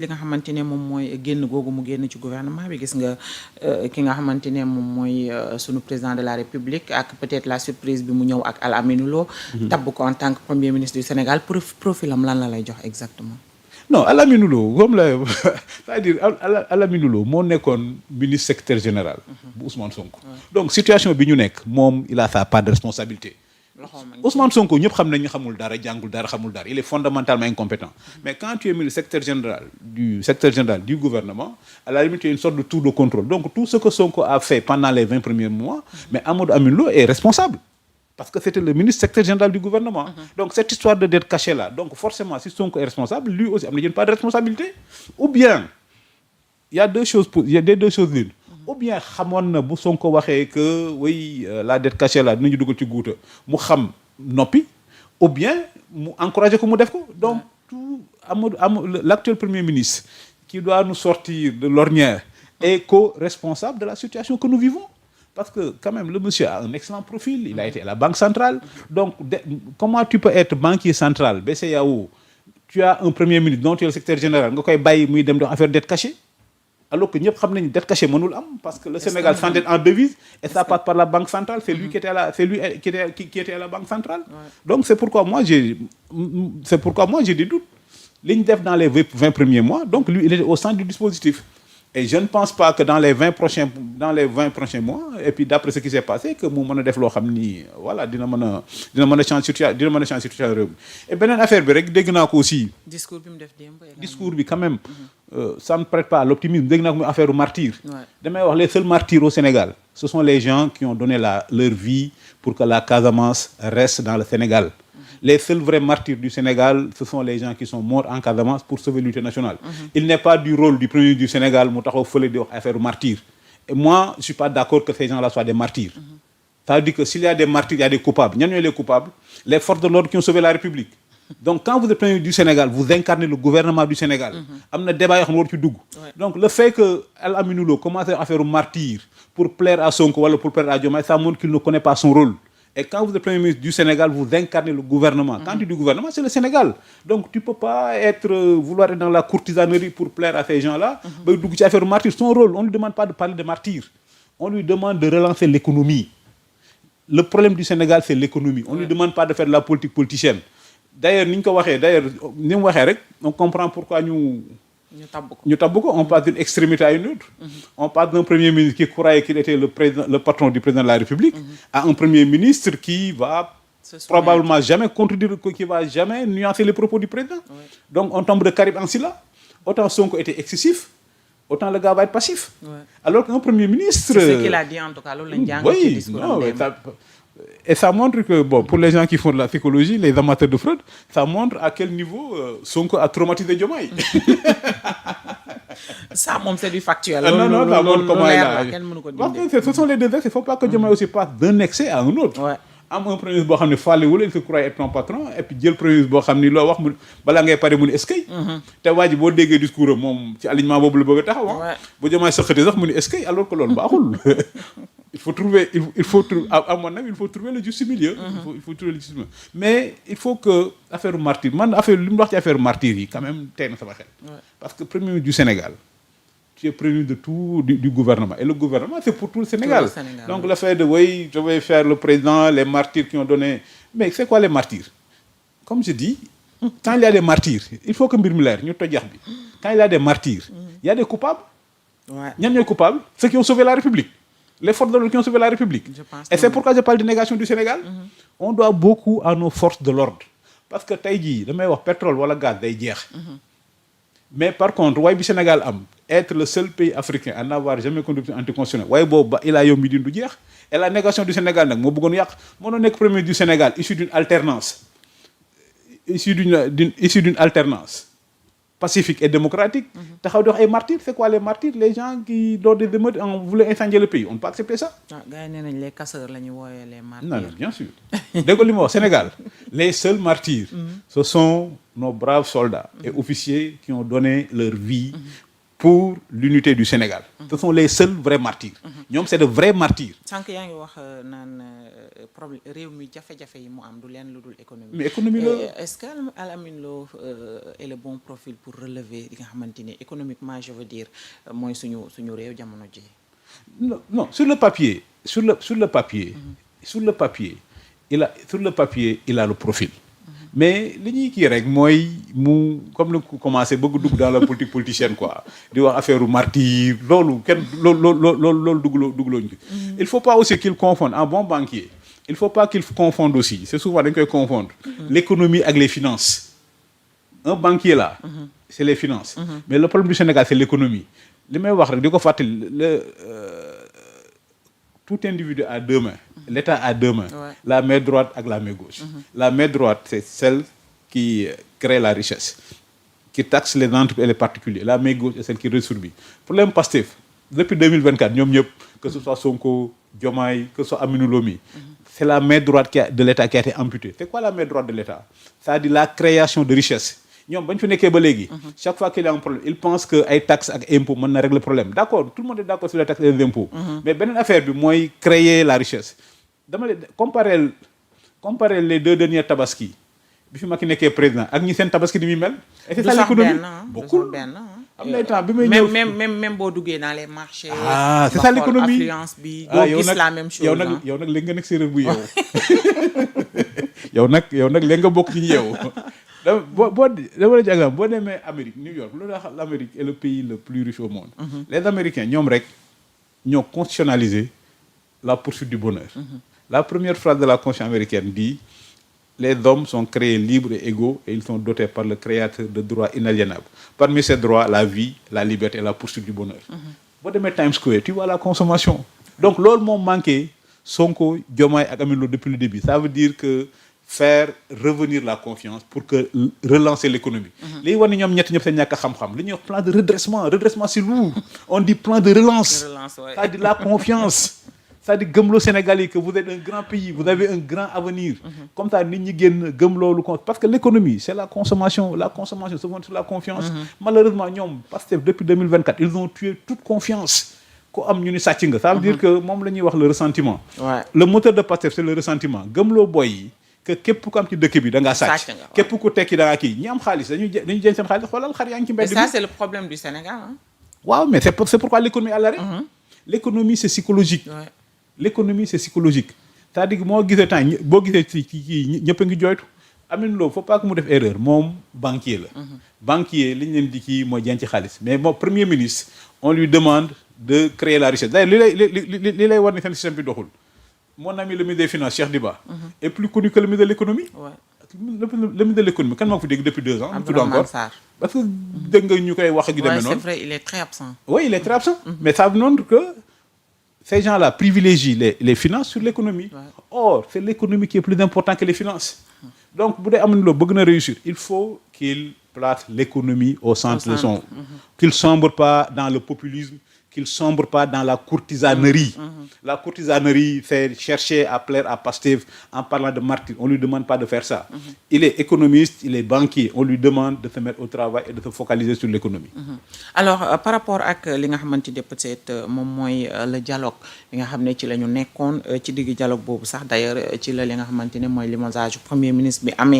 li nga xamante ne moom mooy génn googu mu génn ci gouvernement bi gis nga ki nga xamante ne moom mooy sunu président de la république ak peut-être la surprise bi mu ñëw ak Al Amine Lo tabb ko en tant que premier ministre du Sénégal profilam lan la lay jox exactement. non Al Amine Lo comme la c'est-à-dire Al Amine Lo moo nekkoon ministre secrétaire général bu Ousmane Sonko. Donc situation bi ñu nekk moom il a sa part de responsabilité. Ousmane Sonko ñëpp xam nañ ñu xamul dara jàngul dara xamul dara il est fondamentalement incompétent. Mais quand tu es ministre secrétaire général du gouvernement, à la limite tu es une sorte de tour de contrôle. Donc tout ce que Sonko a fait pendant les 20 premiers mois, mais Amadou Amine Lo est responsable. Parce que c'était le ministre secrétaire général du gouvernement. Donc cette histoire de dette cachée là, donc forcément si Sonko est responsable, lui aussi il n'a pas de responsabilité. Ou bien il y a deux choses l'une. Ou bien xamoon na bu Sonko waxee que oui la dette cachée là dinañu dugal ci guuta mu xam noppi, ou bien mu encouragé ko mu def ko. Donc tout l'actuel premier ministre qui doit nous sortir de l'ornière est co-responsable de la situation que nous vivons. Parce que quand même le monsieur a un excellent profil, il a été à la Banque centrale. Donc comment tu peux être banquier central BCEAO, tu as un premier ministre dont tu es le secrétaire général nga koy bàyyi muy dem def affaire dette cachée, alors que ñëpp xam nañu dette cachée mënul am parce que le Sénégal s'endette en devise et ça passe par la Banque centrale. C'est lui qui était à la Banque centrale. Donc c'est pourquoi moi j'ai des doutes. Li ñu def dans les 20 premiers mois, donc lui il est au centre du dispositif. Et je ne pense pas que dans les 20 prochains mois, et puis d'après ce qui s'est passé, que mu mën a def loo xam ni voilà dina mën a changer situation réew mi. Et beneen affaire bi rek dégg naa ko aussi. discours bi mu def démb. discours bi quand même ça ne prête pas à l'optimisme. Dégg naa ko muy affaire martyr. damay wax les seuls martyrs au Sénégal ce sont les gens qui ont donné leur vie pour que la Casamance reste dans le Sénégal. Les seuls vrais martyrs du Sénégal, ce sont les gens qui sont morts en Casamance pour sauver l'unité nationale. Il n'est pas du rôle du premier ministre du Sénégal mu taxaw fële di wax affaire martyr. Et moi, je suis pas d'accord que ces gens-là soient des martyrs. Ça veut dire que s'il y a des martyrs, il y a des coupables. Ñan ñooy les coupables? Les forces de l'ordre qui ont sauvé la République. Donc quand vous êtes premier ministre du Sénégal, vous incarnez le gouvernement du Sénégal. Am na débat yoo xam ne war ci dugg. Donc le fait que Al Amine Lo commence à faire martyr pour plaire à Sonko wala pour plaire à Diomaye, ça montre qu'il ne connaît pas son rôle. Et quand vous êtes premier ministre du Sénégal, vous incarnez le gouvernement. Quand tu dis gouvernement, c'est le Sénégal. Donc tu peux pas vouloir être dans la courtisanerie pour plaire à ces gens-là. Ba dugg ci affaire martyr. Son rôle, on ne lui demande pas de parler de martyr. On lui demande de relancer l'économie. Le problème du Sénégal, c'est l'économie. On ne lui demande pas de faire de la politique politicienne. D'ailleurs, ni mu waxee rek, on comprend pourquoi ñu tabb ko. On passe d'une extrémité à une autre. On passe d'un premier ministre qui croyait qu'il était le patron du président de la République à un premier ministre qui va probablement jamais contredire, qui va jamais nuancer les propos du président. Donc on tombe de Karim en Silla. Autant Sonko était excessif, autant le gars va être passif. Alors qu'un premier ministre... C'est ce qu'il a dit en tout cas. Oui, non, et ça montre que, bon, pour les gens qui font de la psychologie, les amateurs de Freud, ça montre à quel niveau Sonko a traumatisé Diomaye. Ça, c'est du factuel. Non, ça montre comment il a... Ce sont les deux excès. Il ne faut pas que Diomaye aussi passe d'un excès à un autre. Am un premier ministre boo xam ne fàllewul il se croit être ton patron et puis jël premier ministre boo xam ni loo wax mu balaa ngay pare mu ni eskay. te waa ji boo déggee discours am moom ci alignement boobu la bëgg a taxaw. bu Diomaye sëqatee sax mu ni eskay alors que loolu baaxul. Il faut trouver à mon avis il faut trouver le juste milieu. Il faut trouver le juste milieu. Mais il faut que affaire martyr man affaire li mu wax ci affaire martyr yi quand même tey na sama xel. Parce que premier ministre du Sénégal. Tu es premier de tout du gouvernement. Et le gouvernement, c'est pour tout le Sénégal. Donc le fait de, oui, je vais faire le président, les martyrs qui ont donné... Mais c'est quoi les martyrs? Comme je dis, quand il y a des martyrs, il faut que mbir mi leer ñu toj yax bi. Quand il y a des martyrs, il y a des coupables. Ñan ñooy coupables? Ceux qui ont sauvé la République. Les forces de l'ordre qui ont sauvé la République. Et c'est pourquoi je parle de négation du Sénégal. On doit beaucoup à nos forces de l'ordre. Parce que tey jii damay wax pétrole wala gaz day jeex. Mais par contre waaye bi Sénégal am être le seul pays africain à n'avoir jamais conduit anticonstitutionnel waaye boobu ba ilaa yow mi din du jeex. Et la négation du Sénégal nag moo bëggoon yàq moo nekk premier du Sénégal issu d'une alternance pacifique et démocratique. taxaw di wax ay martyrs. C'est quoi les martyrs? Les gens qui lors des émeutes voulaient incendier le pays. On ne peut pas accepter ça. Gars yi nee nañ les casseurs la ñu wooyee les martyrs. Non, bien sûr. dégg nga li ma wax Sénégal les seuls martyrs ce sont nos braves soldats et officiers qui ont donné leur vie pour l'unité du Sénégal. Ce sont les seuls vrais martyrs. ñoom c'est de vrais martyrs. sànq yaa ngi wax naan problème réew mi jafe-jafe yi mu am du leen lu dul économie. mais économie la est-ce que Al Amine Lo est le bon profil pour relever li nga xamante ni économiquement je veux dire mooy suñu réew jamono ji. non sur le papier il a le profil. mais li ñuy kii rek mooy mu comme ni ko commencé bëgg dugg dans la politique politicienne quoi di wax affaire u martyr loolu kenn loolu dugguloo ñu. il faut pas aussi qu'il confonde un bon banquier il faut pas qu'il confonde aussi c'est souvent dañ koy confondre l'économie ak les finances. un banquier là c'est les finances mais le problème du Sénégal c'est l'économie li may wax rek di ko fàttali tout individu a deux mains. L'État a deux mains. Ouais. La main droite ak la main gauche. La main droite, c'est celle qui crée la richesse, qui taxe les entreprises et les particuliers. La main gauche est celle qui redistribue. Problème Pastef, depuis 2024, ñoom ñëpp, que ce soit Sonko, Diomaye, que ce soit Aminou Lo mi, c'est la main droite de l'État qui a été amputée. C'est quoi la main droite de l'État? C'est-à-dire la création de richesse. ñoom bañ fi nekkee ba léegi. chaque fois qu'il y a un problème il pense que ay taxes ak impôts mën na régler le problème d'accord tout le monde est d'accord sur les taxes et les impôts. mais beneen affaire bi mooy créer la richesse. dama leen comparer les deux derniers tabaski bi fi Macky nekkee président ak ñi seen tabaski ni muy mel. et c'est ça l'économie bokkul am na temps bi may ñëw même boo duggee dans les marchés. c'est ça l'économie affluence bi doo gis la même chose. yow nag léegi nga nekk séeréer bu yeewu yow nag léegi nga bokk ci ñu yeewu. dama la ci exemple boo demee Amérique New York loolu la l'Amérique est le pays le plus riche au monde. Les Américains ñoom rek ñoo constitutionnalisé la poursuite du bonheur. La première phrase de la Constitution américaine dit les hommes sont créés libres et égaux et ils sont dotés par le Créateur de droits inaliénables. Parmi ces droits, la vie, la liberté et la poursuite du bonheur. Boo demee Times Square tu vois la consommation. Donc loolu moo manqué Sonko Diomaye ak Aminata Lo depuis le début. Ça veut dire que faire revenir la confiance pour que relancer l'économie. Li war ni ñoom ñett ñëpp seen ñàkk a xam-xam li ñuy wax plan de redressement c'est lourd. On dit plan de relance. C'est-à-dire la confiance. C'est-à-dire gëmloo Sénégal yi que vous êtes un grand pays vous avez un grand avenir. Comme ça nit ñi génn gëm loolu parce que l'économie c'est la consommation se fonde sur la confiance. Malheureusement ñoom Pastef depuis 2024 ils ont tué toute confiance. ko am ñu ni sàcc nga. Ça veut dire que moom la ñuy wax le ressentiment. Le moteur de Pastef c'est le ressentiment gëmloo boy yi. que képp ku am ci dëkk bi da ngaa sàcc képp ku tekki da ngaa kii ñi am xaalis dañuy jël seen xaalis xoolal xar yaa ngi ci mbedd bi. ça c'est le problème du Sénégal hein. waaw mais c'est pourquoi l'économie à l'arrêt. L'économie c'est psychologique. L'économie c'est psychologique. C'est-à-dire moo gisee temps boo gisee ci ñëpp a ngi jooytu Amine Lo faut pas que mu def erreur moom banquier la. banquier li ñu leen di kii mooy denc xaalis mais moom premier ministre on lui demande de créer la richesse d'ailleurs li lay war ni seen système bi doxul. Mon ami le ministre des Finances, Cheikh Diba, est plus connu que le ministre de l'économie. Ouais. Le ministre de l'économie, quand on fait depuis 2 ans, tout encore. Parce que c'est vrai, il est très absent. Oui, il est très absent. Mais ça montre que ces gens-là privilégient les finances sur l'économie. Ouais. Or, c'est l'économie qui est plus importante que les finances. Donc, pour réussir, il faut qu'il place l'économie au centre de son. Qu'il sombre pas dans le populisme. Qu'il sombre pas dans la courtisanerie. La courtisanerie, c'est chercher à plaire à Pastef en parlant de martyr. On lui demande pas de faire ça. Il est économiste, il est banquier. On lui demande de se mettre au travail et de se focaliser sur l'économie. Alors, par rapport ak li nga xamante ne peut-être moom mooy le dialogue li nga xam ne ci la ñu nekkoon ci digg dialogue boobu sax d'ailleurs ci la li nga xamante ne mooy limogeage premier ministre bi amee